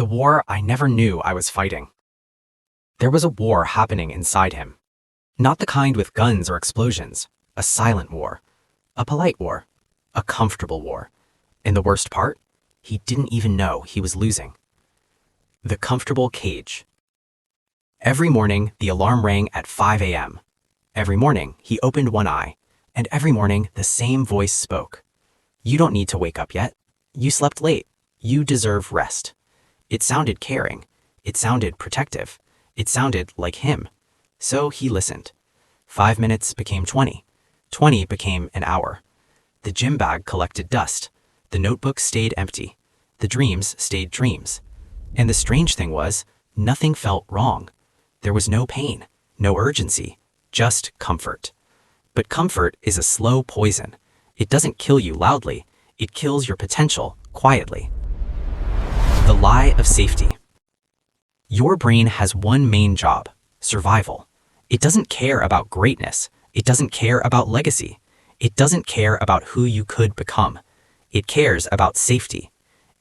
The war I never knew I was fighting. There was a war happening inside him. Not the kind with guns or explosions. A silent war. A polite war. A comfortable war. And the worst part? He didn't even know he was losing. The comfortable cage. Every morning, the alarm rang at 5 a.m. Every morning, he opened one eye. And every morning, the same voice spoke. You don't need to wake up yet. You slept late. You deserve rest. It sounded caring. It sounded protective. It sounded like him. So he listened. 5 minutes became 20. 20 became an hour. The gym bag collected dust. The notebook stayed empty. The dreams stayed dreams. And the strange thing was, nothing felt wrong. There was no pain, no urgency, just comfort. But comfort is a slow poison. It doesn't kill you loudly. It kills your potential quietly. The lie of safety. Your brain has one main job: survival. It doesn't care about greatness. It doesn't care about legacy. It doesn't care about who you could become. It cares about safety.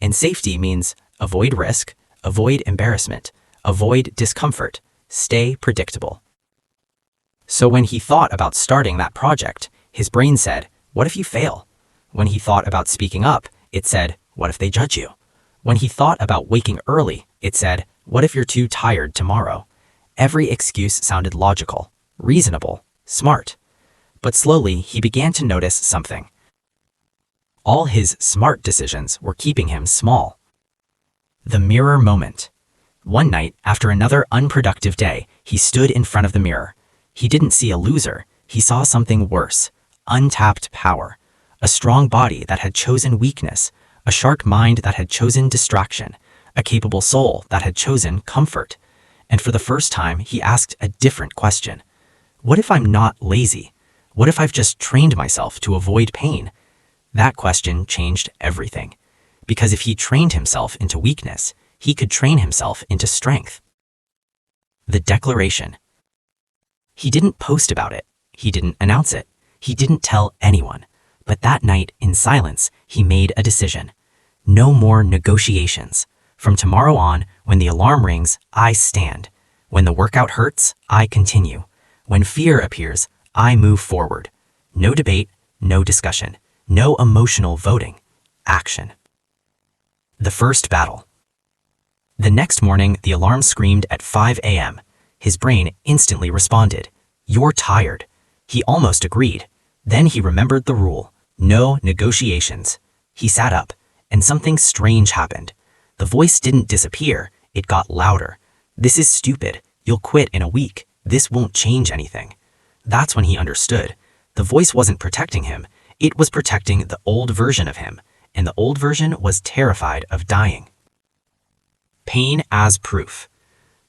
And safety means avoid risk, avoid embarrassment, avoid discomfort, stay predictable. So when he thought about starting that project, his brain said, what if you fail? When he thought about speaking up, it said, what if they judge you? When he thought about waking early, it said, what if you're too tired tomorrow? Every excuse sounded logical, reasonable, smart. But slowly, he began to notice something. All his smart decisions were keeping him small. The mirror moment. One night, after another unproductive day, he stood in front of the mirror. He didn't see a loser. He saw something worse. Untapped power. A strong body that had chosen weakness. A sharp mind that had chosen distraction. A capable soul that had chosen comfort. And for the first time, he asked a different question. What if I'm not lazy? What if I've just trained myself to avoid pain? That question changed everything. Because if he trained himself into weakness, he could train himself into strength. The declaration. He didn't post about it. He didn't announce it. He didn't tell anyone. But that night, in silence, he made a decision. No more negotiations. From tomorrow on, when the alarm rings, I stand. When the workout hurts, I continue. When fear appears, I move forward. No debate, no discussion, no emotional voting. Action. The first battle. The next morning, the alarm screamed at 5 a.m. His brain instantly responded. You're tired. He almost agreed. Then he remembered the rule. No negotiations. He sat up, and something strange happened. The voice didn't disappear. It got louder. This is stupid. You'll quit in a week. This won't change anything. That's when he understood. The voice wasn't protecting him. It was protecting the old version of him, and the old version was terrified of dying. Pain as proof.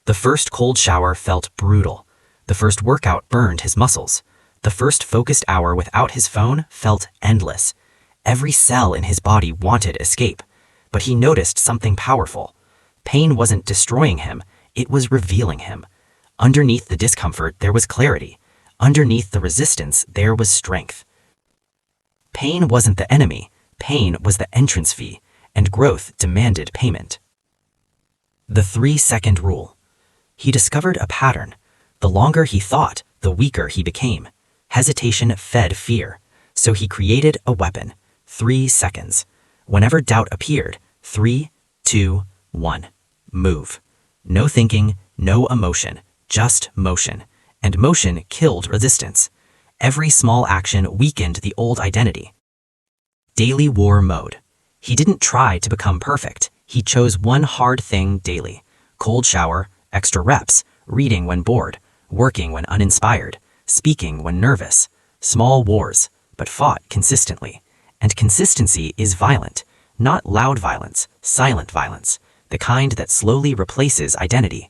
The first cold shower felt brutal. The first workout burned his muscles. The first focused hour without his phone felt endless. Every cell in his body wanted escape. But he noticed something powerful. Pain wasn't destroying him. It was revealing him. Underneath the discomfort, there was clarity. Underneath the resistance, there was strength. Pain wasn't the enemy. Pain was the entrance fee, and growth demanded payment. The 3-second rule. He discovered a pattern. The longer he thought, the weaker he became. Hesitation fed fear. So he created a weapon. 3 seconds. Whenever doubt appeared, 3, 2, 1. Move. No thinking, no emotion, just motion. And motion killed resistance. Every small action weakened the old identity. Daily war mode. He didn't try to become perfect. He chose one hard thing daily. Cold shower, extra reps, reading when bored, working when uninspired, speaking when nervous. Small wars, but fought consistently. And consistency is violent. Not loud violence, silent violence. The kind that slowly replaces identity.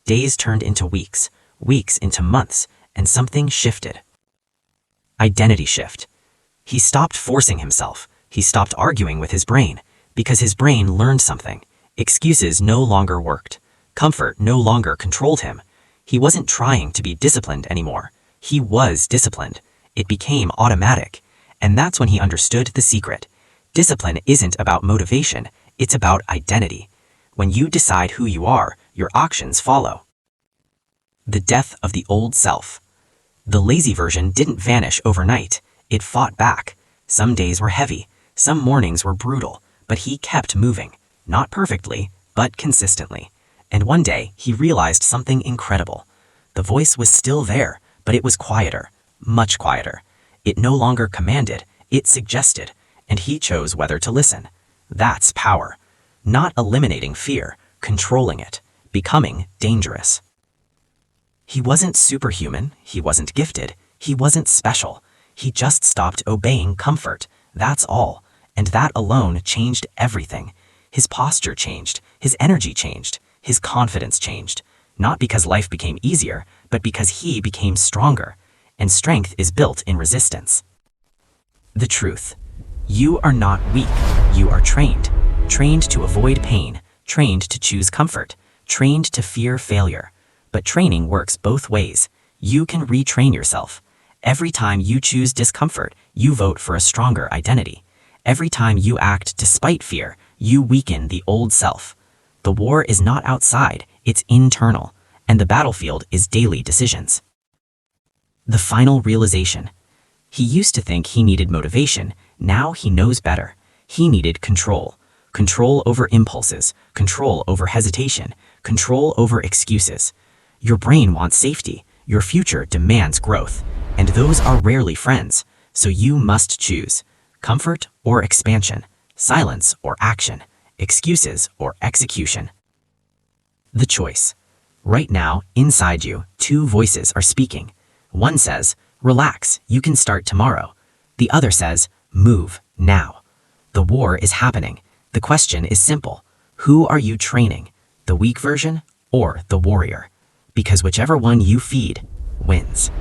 Days turned into weeks, weeks into months, and something shifted. Identity shift. He stopped forcing himself. He stopped arguing with his brain, because his brain learned something. Excuses no longer worked. Comfort no longer controlled him. He wasn't trying to be disciplined anymore. He was disciplined. It became automatic. And that's when he understood the secret. Discipline isn't about motivation. It's about identity. When you decide who you are, your actions follow. The death of the old self. The lazy version didn't vanish overnight. It fought back. Some days were heavy, some mornings were brutal, but he kept moving. Not perfectly, but consistently. And one day, he realized something incredible. The voice was still there, but it was quieter, much quieter. It no longer commanded, it suggested, and he chose whether to listen. That's power. Not eliminating fear, controlling it, becoming dangerous. He wasn't superhuman, he wasn't gifted, he wasn't special. He just stopped obeying comfort, that's all. And that alone changed everything. His posture changed, his energy changed, his confidence changed. Not because life became easier, but because he became stronger. And strength is built in resistance. The truth. You are not weak, you are trained. Trained to avoid pain, trained to choose comfort, trained to fear failure. But training works both ways. You can retrain yourself. Every time you choose discomfort, you vote for a stronger identity. Every time you act despite fear, you weaken the old self. The war is not outside, it's internal, and the battlefield is daily decisions. The final realization. He used to think he needed motivation, now he knows better. He needed control. Control over impulses, control over hesitation, control over excuses. Your brain wants safety, your future demands growth, and those are rarely friends, so you must choose. Comfort or expansion, silence or action, excuses or execution. The choice. Right now, inside you, two voices are speaking. One says, relax, you can start tomorrow. The other says, move, now. The war is happening. The question is simple. Who are you training? The weak version or the warrior? Because whichever one you feed, wins.